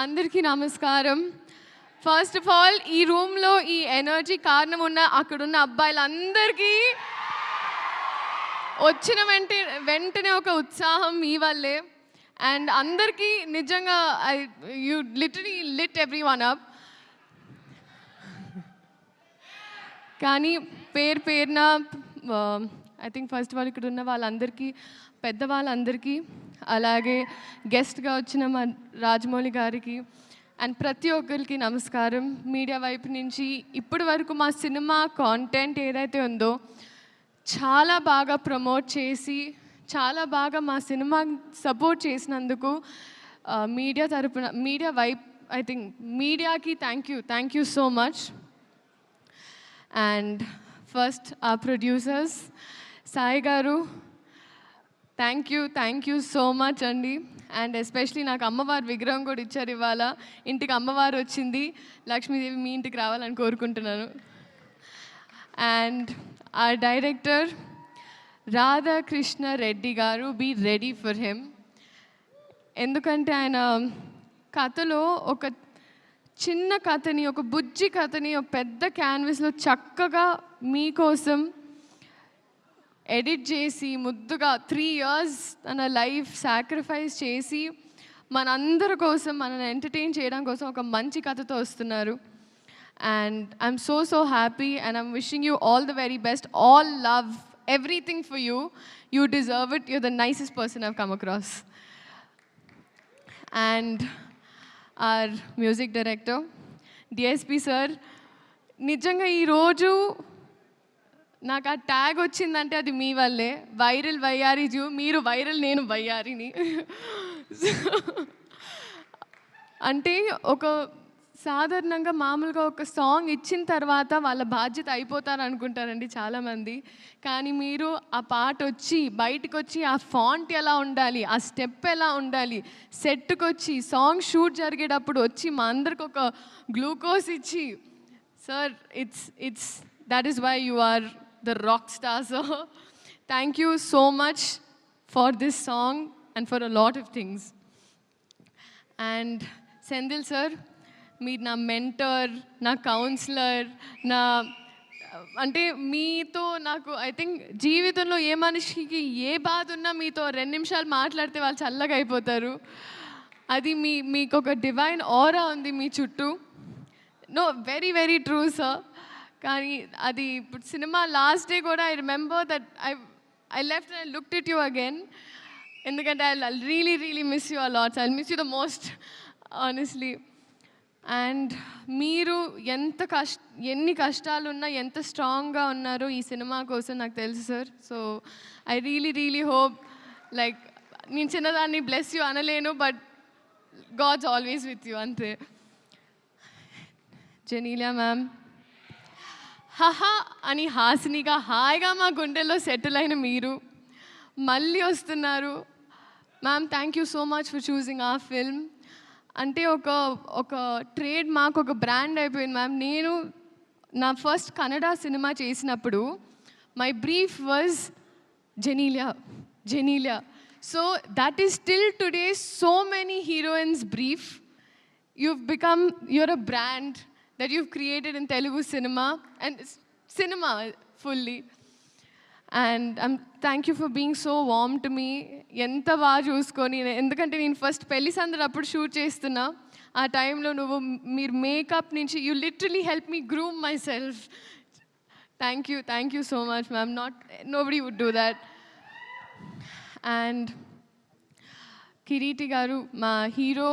అందరికీ నమస్కారం. First of all ఈ రూమ్లో ఈ ఎనర్జీ కారణం ఉన్న అక్కడున్న అబ్బాయిలందరికీ వచ్చిన వెంటనే ఒక ఉత్సాహం మీ వల్లే. అండ్ అందరికీ నిజంగా you literally lit everyone up. కానీ పేరున ఐ థింక్ ఫస్ట్ వాళ్ళు ఇక్కడ ఉన్న వాళ్ళందరికీ, పెద్దవాళ్ళందరికీ, అలాగే గెస్ట్గా వచ్చిన మా రాజమౌళి గారికి అండ్ ప్రతి ఒక్కరికి నమస్కారం. మీడియా వైపు నుంచి ఇప్పటి వరకు మా సినిమా కాంటెంట్ ఏదైతే ఉందో చాలా బాగా ప్రమోట్ చేసి, చాలా బాగా మా సినిమా సపోర్ట్ చేసినందుకు మీడియా తరపున, మీడియా వైపు ఐ థింక్ మీడియాకి thank you so much. And first ఆ ప్రొడ్యూసర్స్ సాయి గారు, థ్యాంక్ యూ సో మచ్ అండి. అండ్ ఎస్పెషలీ నాకు అమ్మవారి విగ్రహం కూడా ఇచ్చారు ఇవాళ. ఇంటికి అమ్మవారు వచ్చింది, లక్ష్మీదేవి మీ ఇంటికి రావాలని కోరుకుంటున్నాను. అండ్ ఆ డైరెక్టర్ రాధాకృష్ణ రెడ్డి గారు, బీ రెడీ ఫర్ హిమ్. ఎందుకంటే ఆయన కథలో ఒక చిన్న కథని, ఒక బుజ్జి కథని ఒక పెద్ద క్యాన్వస్లో చక్కగా మీకోసం ఎడిట్ చేసి ముద్దుగా 3 years తన లైఫ్ సాక్రిఫైస్ చేసి మనందరి కోసం, మనల్ని ఎంటర్టైన్ చేయడం కోసం ఒక మంచి కథతో వస్తున్నారు. And I'm so happy and I'm wishing you all the very best. All love, everything for you. You deserve it. You're the nicest person I've come across. And our music director DSP sir, నిజంగా ఈరోజు నాకు ఆ tag వచ్చిందంటే అది మీ వల్లే. Viral వయ్యారి zoo, మీరు viral, నేను వయ్యారిని. అంటే ఒక సాధారణంగా మామూలుగా ఒక సాంగ్ ఇచ్చిన తర్వాత వాళ్ళ బాధ్యత అయిపోతారు అనుకుంటారండి చాలామంది. కానీ మీరు ఆ పాట వచ్చి బయటకు వచ్చి ఆ ఫాంట్ ఎలా ఉండాలి, ఆ స్టెప్ ఎలా ఉండాలి, సెట్కి వచ్చి సాంగ్ షూట్ జరిగేటప్పుడు వచ్చి మా అందరికి ఒక గ్లూకోజ్ ఇచ్చి, sir it's that is why you are the rock star. So thank you so much for this song and for a lot of things. And Sendil sir, మీరు నా మెంటర్, నా councillor, నా అంటే మీతో నాకు ఐ థింక్ జీవితంలో ఏ మనిషికి ఏ బాధ ఉన్నా మీతో 2 నిమిషాలు మాట్లాడితే వాళ్ళు చల్లగా అయిపోతారు. అది మీకు ఒక డివైన్ ఆరా ఉంది మీ చుట్టూ. No, very true sir. కానీ అది ఇప్పుడు సినిమా లాస్ట్ డే కూడా I remember that I left and I looked at you again. ఎందుకంటే I really miss you a lots. I miss you the most honestly. And మీరు ఎన్ని కష్టాలున్నా ఎంత స్ట్రాంగ్గా ఉన్నారో ఈ సినిమా కోసం నాకు తెలుసు sir. So I really hope, like నేను చిన్నదాన్ని బ్లెస్ యూ అనలేను, but God's always with you, అంతే. జెనీలియా మ్యామ్, హహా అని హాసినిగా హాయిగా మా గుండెల్లో సెటిల్ అయిన మీరు మళ్ళీ వస్తున్నారు. Ma'am, thank you so much for choosing ఆ ఫిల్మ్. అంటే ఒక ట్రేడ్ మార్క్, ఒక బ్రాండ్ అయిపోయింది మ్యామ్. నేను నా ఫస్ట్ కన్నడ సినిమా చేసినప్పుడు my brief was Genelia. So that is still today so many heroines brief. you're a brand that you've created in Telugu cinema and cinema fully. And thank you for being so warm to me. ఎంత బాగా చూసుకొని, ఎందుకంటే నేను first పెళ్లి సందడి అప్పుడు shoot చేస్తున్నా. ఆ టైంలో మీరు మేకప్ నుంచి you literally help me groom myself. Thank you so much ma'am. Nobody would do that. And Kiriti garu, మా హీరో.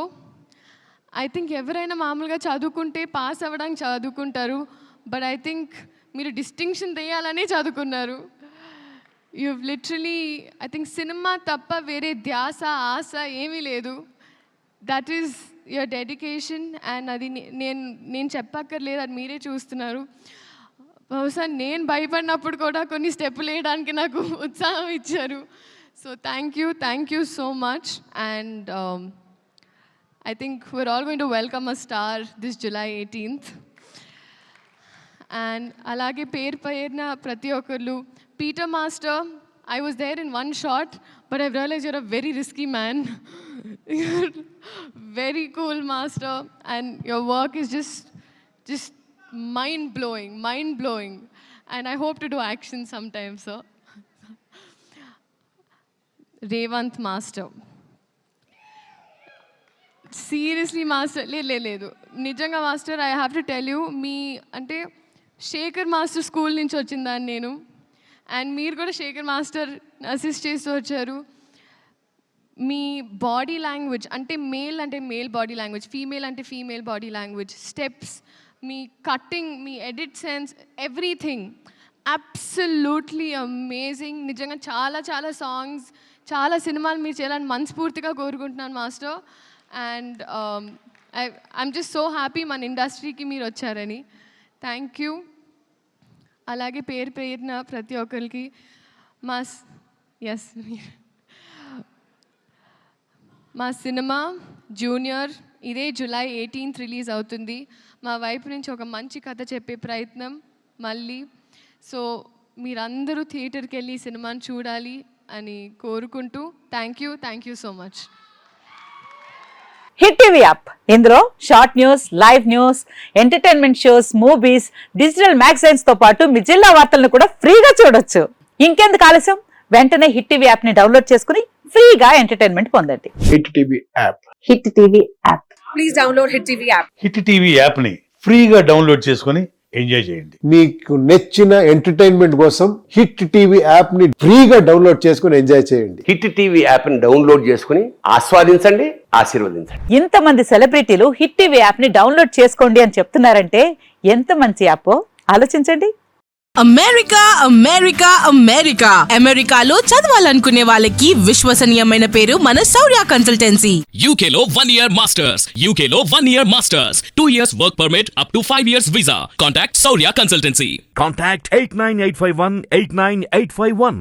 ఐ థింక్ ఎవరైనా మామూలుగా చదువుకుంటే పాస్ అవ్వడానికి చదువుకుంటారు, బట్ ఐ థింక్ మీరు డిస్టింక్షన్ తెయాలనే చదువుకున్నారు. You literally I think cinema తప్ప వేరే ధ్యాస, ఆశ ఏమీ లేదు. That is your dedication. And అది నేను చెప్పక్కర్లేదు, అది మీరే చూస్తున్నారు. బహుశా నేను భయపడినప్పుడు కూడా కొన్ని స్టెప్పులు వేయడానికి నాకు ఉత్సాహం ఇచ్చారు. So thank you so much. And I think we're all going to welcome a star this July 18th. And alage పేరున ప్రతి ఒక్కరు, Peter master, I was there in one shot, but I've realized you're a very risky man. Very cool, master, and your work is just mind blowing, and I hope to do action sometime, sir. Revant master, సీరియస్లీ master లేదు నిజంగా master, I have to tell you, మీ అంటే Shekhar master school నుంచి వచ్చిందాన్ని నేను, and మీరు కూడా Shekhar master assist చేస్తూ వచ్చారు. మీ బాడీ లాంగ్వేజ్ అంటే మేల్ బాడీ లాంగ్వేజ్, ఫీమేల్ అంటే ఫీమేల్ బాడీ లాంగ్వేజ్, స్టెప్స్, మీ కట్టింగ్, మీ edit sense, everything absolutely amazing. నిజంగా చాలా చాలా సాంగ్స్, చాలా సినిమాలు మీరు చేయాలని మనస్ఫూర్తిగా కోరుకుంటున్నాను master. And I'm just so happy మన ఇండస్ట్రీకి మీరు వచ్చారని. Thank you. అలాగే పేరున ప్రతి ఒక్కరికి మా సినిమా జూనియర్ ఇదే July 18th రిలీజ్ అవుతుంది. మా వైపు నుంచి ఒక మంచి కథ చెప్పే ప్రయత్నం మళ్ళీ. సో మీరందరూ థియేటర్కి వెళ్ళి ఈ సినిమాని చూడాలి అని కోరుకుంటూ thank you so much. Hit TV app, ఇందులో short news, live news, entertainment shows, movies, digital magazines తో పాటు మీ జిల్లా వార్తలను కూడా ఫ్రీగా చూడొచ్చు. ఇంకెందుకు ఆలస్యం, వెంటనే హిట్ టీవీ యాప్ ని డౌన్లోడ్ చేసుకుని ఫ్రీగా ఎంటర్టైన్మెంట్ పొందండి. Hit TV app. Hit TV app. Please download hit TV app. Hit TV app ని ఫ్రీగా డౌన్లోడ్ చేసుకుని ఎంజాయ్ చేయండి. మీకు నచ్చిన ఎంటర్టైన్మెంట్ కోసం హిట్ టీవీ యాప్ ని ఫ్రీగా డౌన్లోడ్ చేసుకుని ఎంజాయ్ చేయండి. హిట్ టీవీ యాప్ ని డౌన్లోడ్ చేసుకుని ఆస్వాదించండి, ఆశీర్వదించండి. ఇంతమంది సెలబ్రిటీలు హిట్ టీవీ యాప్ ని డౌన్లోడ్ చేసుకోండి అని చెప్తున్నారంటే ఎంత మంచి యాప్ ఆలోచించండి. అమెరికాలో చదవాలనుకునే వాళ్ళకి విశ్వసనీయమైన పేరు మన శౌర్య కన్సల్టెన్సీ. UK లో 1 year masters, UK లో 1 year masters, 2 years work permit up to 5 years visa. Contact Saurya Consultancy. Contact 89851 89851.